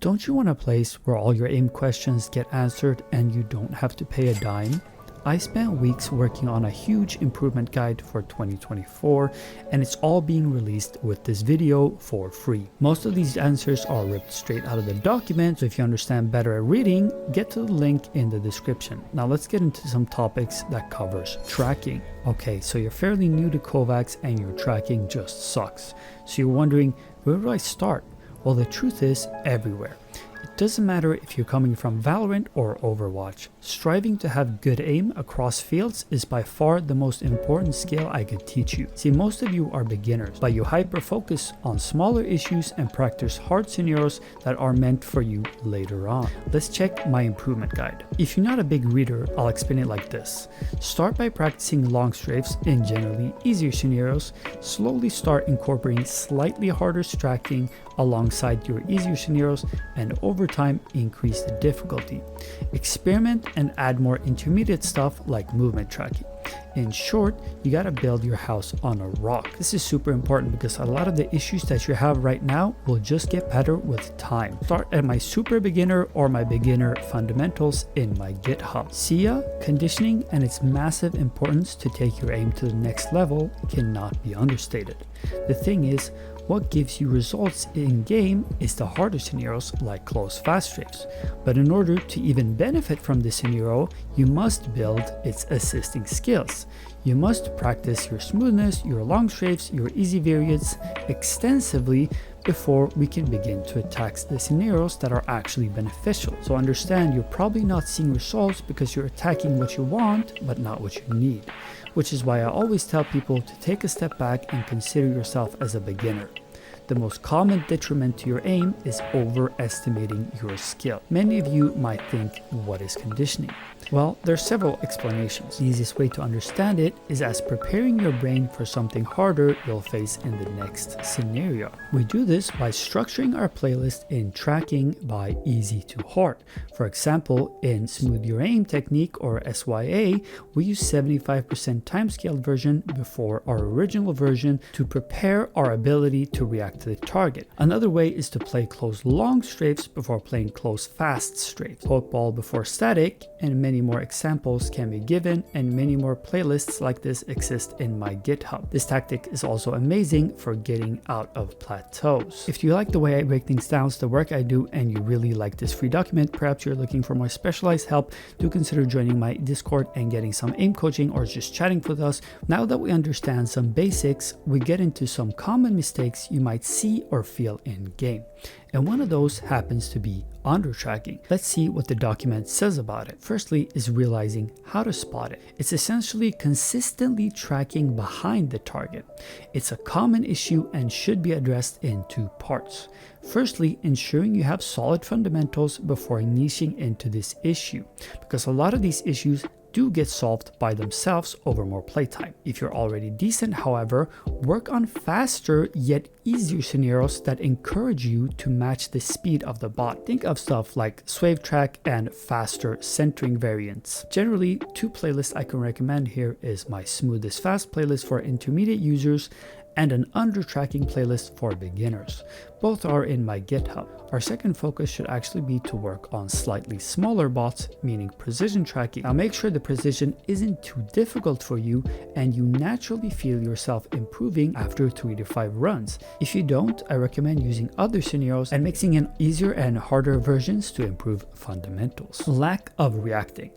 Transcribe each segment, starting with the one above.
Don't you want a place where all your aim questions get answered and you don't have to pay a dime? I spent weeks working on a huge improvement guide for 2024, and it's all being released with this video for free. Most of these answers are ripped straight out of the document, so if you understand better at reading, get to the link in the description. Now let's get into some topics that covers tracking. Okay, so you're fairly new to Kovaaks and your tracking just sucks. So you're wondering, where do I start? Well, the truth is everywhere. It doesn't matter if you're coming from Valorant or Overwatch. Striving to have good aim across fields is by far the most important skill I could teach you. See, most of you are beginners, but you hyper focus on smaller issues and practice hard scenarios that are meant for you later on. Let's check my improvement guide. If you're not a big reader, I'll explain it like this. Start by practicing long strafes in generally easier scenarios. Slowly start incorporating slightly harder tracking alongside your easier scenarios, and over time increase the difficulty. Experiment and add more intermediate stuff like movement tracking. In short, you gotta build your house on a rock. This is super important because a lot of the issues that you have right now will just get better with time. Start at my super beginner or my beginner fundamentals in my GitHub. SIA, conditioning, and its massive importance to take your aim to the next level cannot be understated. The thing is, what gives you results in game is the harder scenarios like close fast strafes. But in order to even benefit from this scenario, you must build its assisting skills. You must practice your smoothness, your long strafes, your easy variants extensively before we can begin to attack the scenarios that are actually beneficial. So understand, you're probably not seeing results because you're attacking what you want but not what you need, which is why I always tell people to take a step back and consider yourself as a beginner. The most common detriment to your aim is overestimating your skill. Many of you might think, what is conditioning? Well, there are several explanations. The easiest way to understand it is as preparing your brain for something harder you'll face in the next scenario. We do this by structuring our playlist in tracking by easy to hard. For example, in Smooth Your Aim technique or SYA, we use 75% timescaled version before our original version to prepare our ability to react to the target. Another way is to play close long strafes before playing close fast strafes. Poke ball before static, and many more examples can be given, and many more playlists like this exist in my GitHub. This tactic is also amazing for getting out of plateaus. If you like the way I break things down, the work I do, and you really like this free document, perhaps you're looking for more specialized help, do consider joining my Discord and getting some aim coaching or just chatting with us. Now that we understand some basics, we get into some common mistakes you might see or feel in game. And one of those happens to be undertracking. Let's see what the document says about it. Firstly is realizing how to spot it. It's essentially consistently tracking behind the target. It's a common issue and should be addressed in two parts. Firstly, ensuring you have solid fundamentals before niching into this issue, because a lot of these issues do get solved by themselves over more playtime. If you're already decent, however, work on faster yet easier scenarios that encourage you to match the speed of the bot. Think of stuff like swave track and faster centering variants. Generally, two playlists I can recommend here is my smoothest fast playlist for intermediate users and an undertracking playlist for beginners. Both are in my GitHub. Our second focus should actually be to work on slightly smaller bots, meaning precision tracking. Now make sure the precision isn't too difficult for you and you naturally feel yourself improving after 3 to 5 runs. If you don't, I recommend using other scenarios and mixing in easier and harder versions to improve fundamentals. Lack of reacting.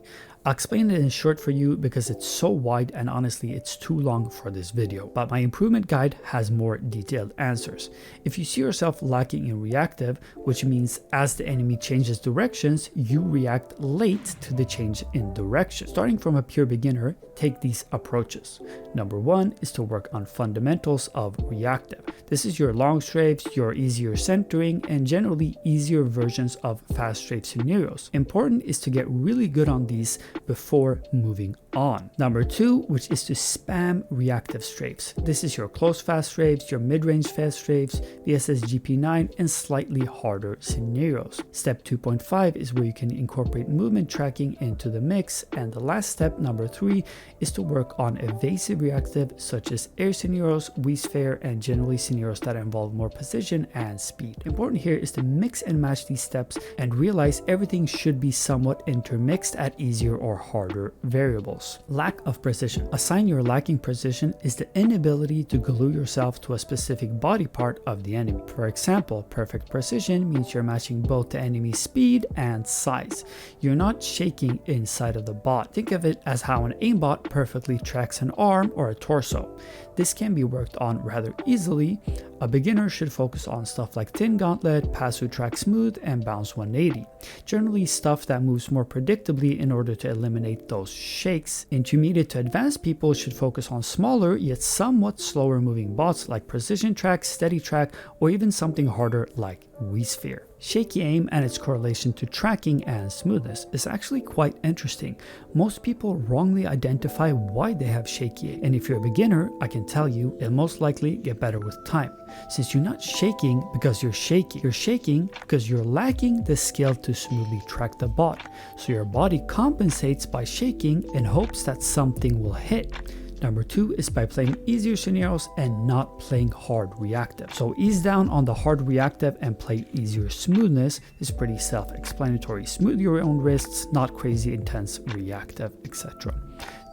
I'll explain it in short for you because it's so wide and honestly it's too long for this video, but my improvement guide has more detailed answers. If you see yourself lacking in reactive, which means as the enemy changes directions, you react late to the change in direction. Starting from a pure beginner, take these approaches. Number one is to work on fundamentals of reactive. This is your long strafes, your easier centering, and generally easier versions of fast strafe scenarios. Important is to get really good on these before moving on. Number 2, which is to spam reactive strafes. This is your close fast strafes, your mid-range fast strafes, the SSGP9, and slightly harder scenarios. Step 2.5 is where you can incorporate movement tracking into the mix, and the last step, number 3, is to work on evasive reactive such as air scenarios, V-sphere, and generally scenarios that involve more precision and speed. Important here is to mix and match these steps and realize everything should be somewhat intermixed at easier or harder variables. Lack of precision. A sign you're lacking precision is the inability to glue yourself to a specific body part of the enemy. For example, perfect precision means you're matching both the enemy's speed and size. You're not shaking inside of the bot. Think of it as how an aimbot perfectly tracks an arm or a torso. This can be worked on rather easily. A beginner should focus on stuff like thin gauntlet, pass-through track smooth, and bounce 180. Generally stuff that moves more predictably in order to eliminate those shakes. Intermediate to advanced people should focus on smaller yet somewhat slower moving bots like precision track, steady track, or even something harder like V-sphere. Shaky aim and its correlation to tracking and smoothness is actually quite interesting. Most people wrongly identify why they have shaky aim, and if you're a beginner, I can tell you it'll most likely get better with time. Since you're not shaking because you're shaky, you're shaking because you're lacking the skill to smoothly track the bot. So your body compensates by shaking in hopes that something will hit. Number 2 is by playing easier scenarios and not playing hard reactive. So ease down on the hard reactive and play easier smoothness. Is pretty self-explanatory. Smooth your own wrists, not crazy intense reactive, etc.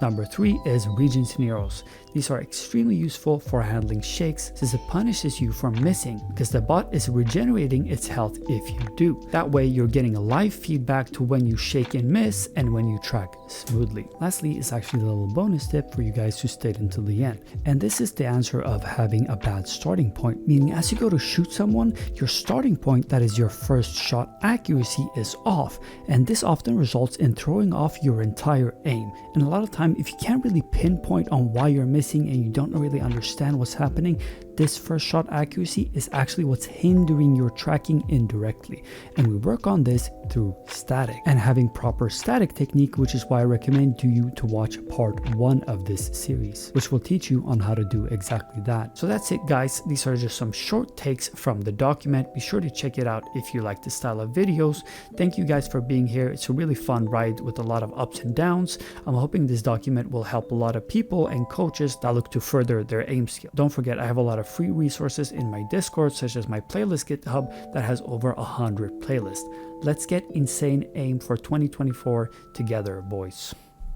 Number 3 is region scenarios. These are extremely useful for handling shakes since it punishes you for missing because the bot is regenerating its health if you do. That way you're getting a live feedback to when you shake and miss and when you track smoothly. Lastly is actually a little bonus tip for you guys who stayed until the end. And this is the answer of having a bad starting point, meaning as you go to shoot someone, your starting point, that is your first shot accuracy, is off. And this often results in throwing off your entire aim. And a lot of times if you can't really pinpoint on why you're missing and you don't really understand what's happening, this first shot accuracy is actually what's hindering your tracking indirectly. And we work on this through static and having proper static technique, which is why I recommend you to watch part 1 of this series, which will teach you on how to do exactly that. So that's it, guys. These are just some short takes from the document. Be sure to check it out if you like this style of videos. Thank you guys for being here. It's a really fun ride with a lot of ups and downs. I'm hoping this document will help a lot of people and coaches that look to further their aim skill. Don't forget, I have a lot of free resources in my Discord, such as my playlist GitHub that has over 100 playlists. Let's get insane aim for 2024 together, boys.